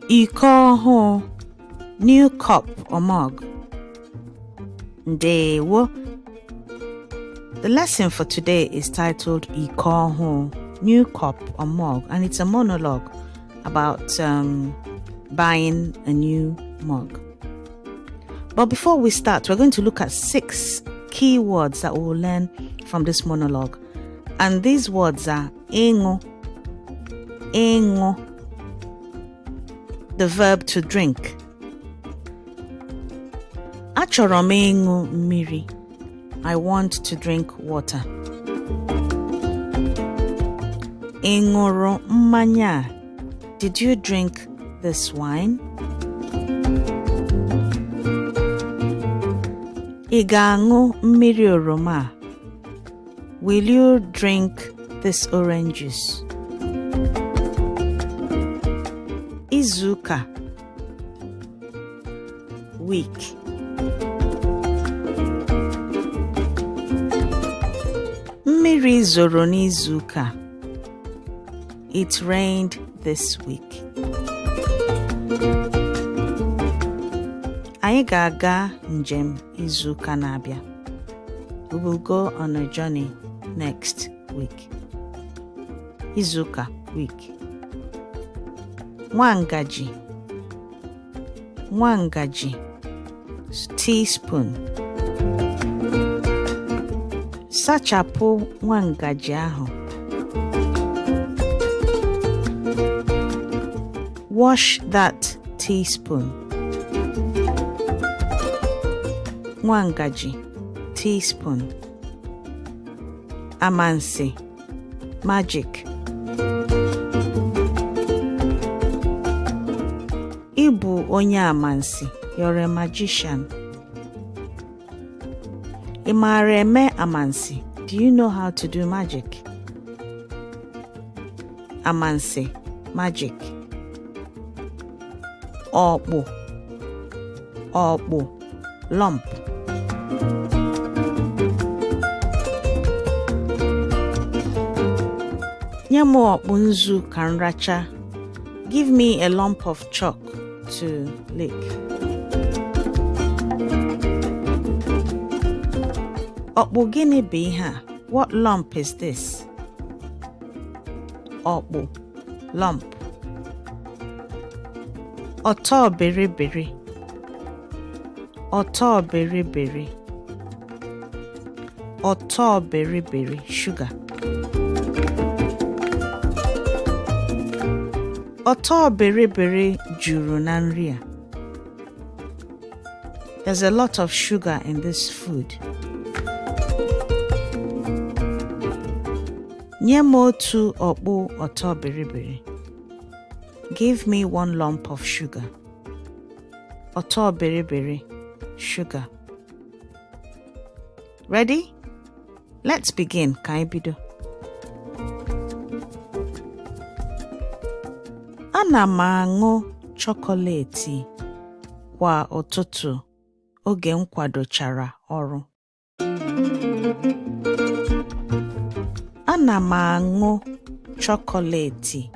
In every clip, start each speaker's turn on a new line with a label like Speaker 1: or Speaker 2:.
Speaker 1: Iko Ohuu, new cup or mug. Ndewo. The lesson for today is titled Iko Ohuu, new cup or mug, and it's a monologue about buying a new mug. But before we start, we're going to look at 6 key words that we will learn from this monologue. And these words are ịṅụ, the verb to drink. Achọrọ m ịṅụ mmiri. I want to drink water. Ị ṅụrụ mmanya? Did you drink this wine? Ị ga-aṅụ mmiri oroma? Will you drink this orange juice? Izuụka, week. Mmiri zoro n'izuụka. It rained this week. Anyị ga-aga njem izuụka na-abịa. We will go on a journey next week. Izuụka, week. Nwangaji, teaspoon. Sachapụ nwangaji ahụ. Wash that teaspoon. Nwangaji, teaspoon. Amansi, magic. Ịbụ onye amansi, you're a magician. Ị maara eme amansi? Do you know how to do magic? Amansi, magic. Ọkpụ, lump. Nye m ọkpụ nzu ka m racha. Give me a lump of chalk to lick. Ọkpụ gịnị bụ ihe a? What lump is this? Ọkpụ, lump. Ọtọ bịrịbịrị. Ọtọ bịrịbịrị, sugar. Ọtọ bịrịbịrị juru na nri a. There's a lot of sugar in this food. Nye m otu ọkpụ ọtọ bịrịbịrị. Give me 1 lump of sugar. Ọtọ bịrịbịrị, sugar. Ready? Let's begin. Ka anyị bido. Ana m aṅụ chocolate kwa ụtụtụ oge m kwadochara ọrụ. Ana m aṅụ chocolate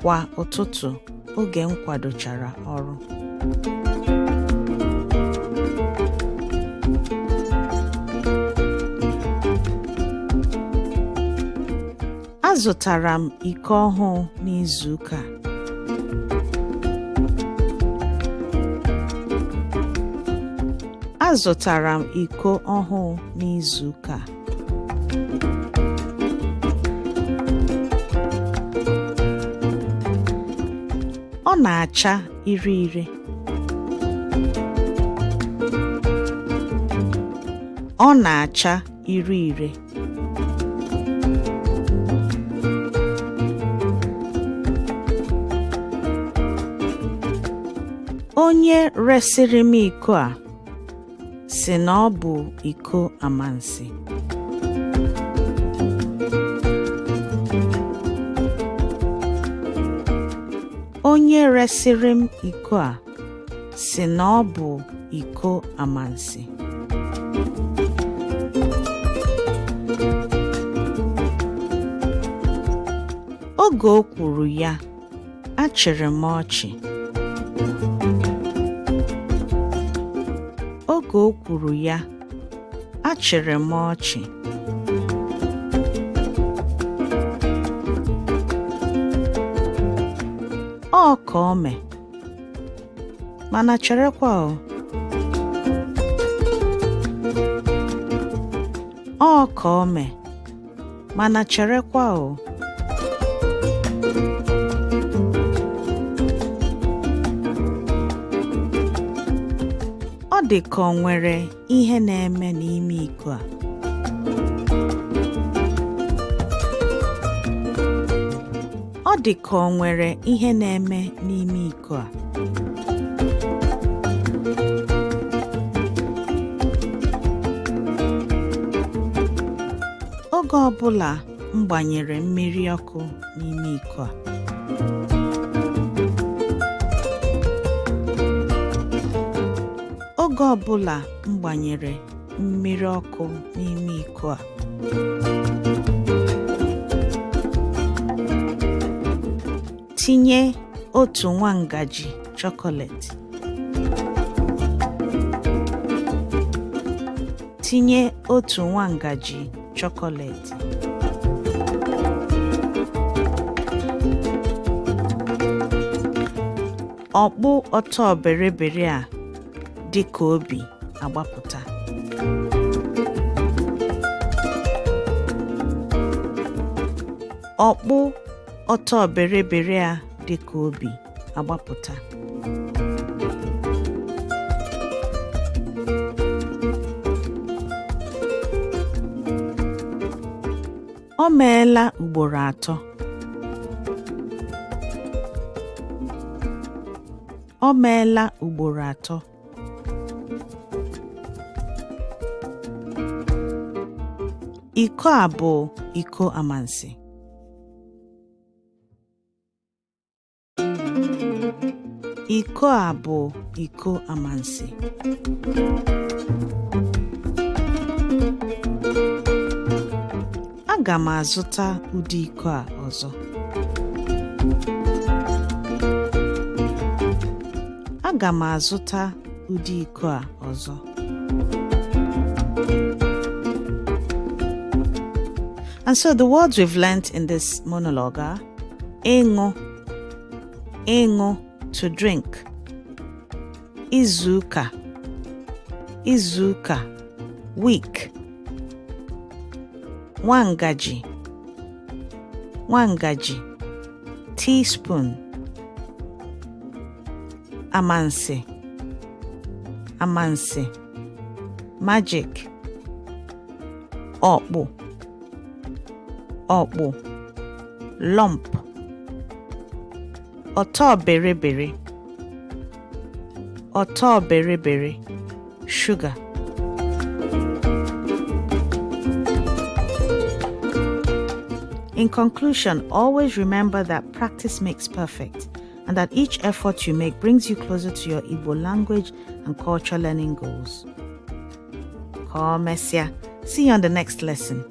Speaker 1: kwa ụtụtụ oge m kwadochara ọrụ. Azụtara m iko ọhụụ n'izuụka. Azụtara m iko ọhụụ n'izuụka. Ọ na-acha ire. Ọ na-acha ire. Onye resịrị m iko a sị na ọ bụ iko amansi. Onye resịrị m iko a sị na ọ bụ iko amansi. Oge o kwuru ya, Achịrị m ọchị. Oge o kwuru ya, achịrị m ọchị. Ọ ka o mee, mana cherekwa o. Ọ ka o mee, mana cherekwa o. Ọ dị ka o nwere ihe na-eme n'ime iko a. Ọ dị ka o nwere ihe na-eme n'ime iko a. Oge ọbụla m gbanyere mmiri ọkụ n'ime iko a. Oge ọbụla m gbanyere mmiri ọkụ n'ime iko a. Tinye otu nwa ngaji chocolate. Tinye otu nwa ngaji chocolate. Ọkpụ ọtọ bịrịbịrị a dị ka obi agbapụta. Ọkpụ ọtọ bịrịbịrị a dị ka obi agbapụta. O meela ugboro atọ. O meela ugboro atọ. Iko a bụ iko amansi. Iko a bụ iko amansi. Aga m azụta ụdị iko a ọzọ. Aga m azụta ụdị iko a ọzọ. And so the words we've learnt in this monologue are ịṅụ, ịṅụ, to drink. Izuụka, izuụka, week. Nwangaji, nwangaji, teaspoon. Amansi, amansi, magic. Ọkpụ, ọkpụ, lump. Ọtọ bịrịbịrị, ọtọ bịrịbịrị, sugar. In conclusion, always remember that practice makes perfect and that each effort you make brings you closer to your Igbo language and culture learning goals. See you on the next lesson.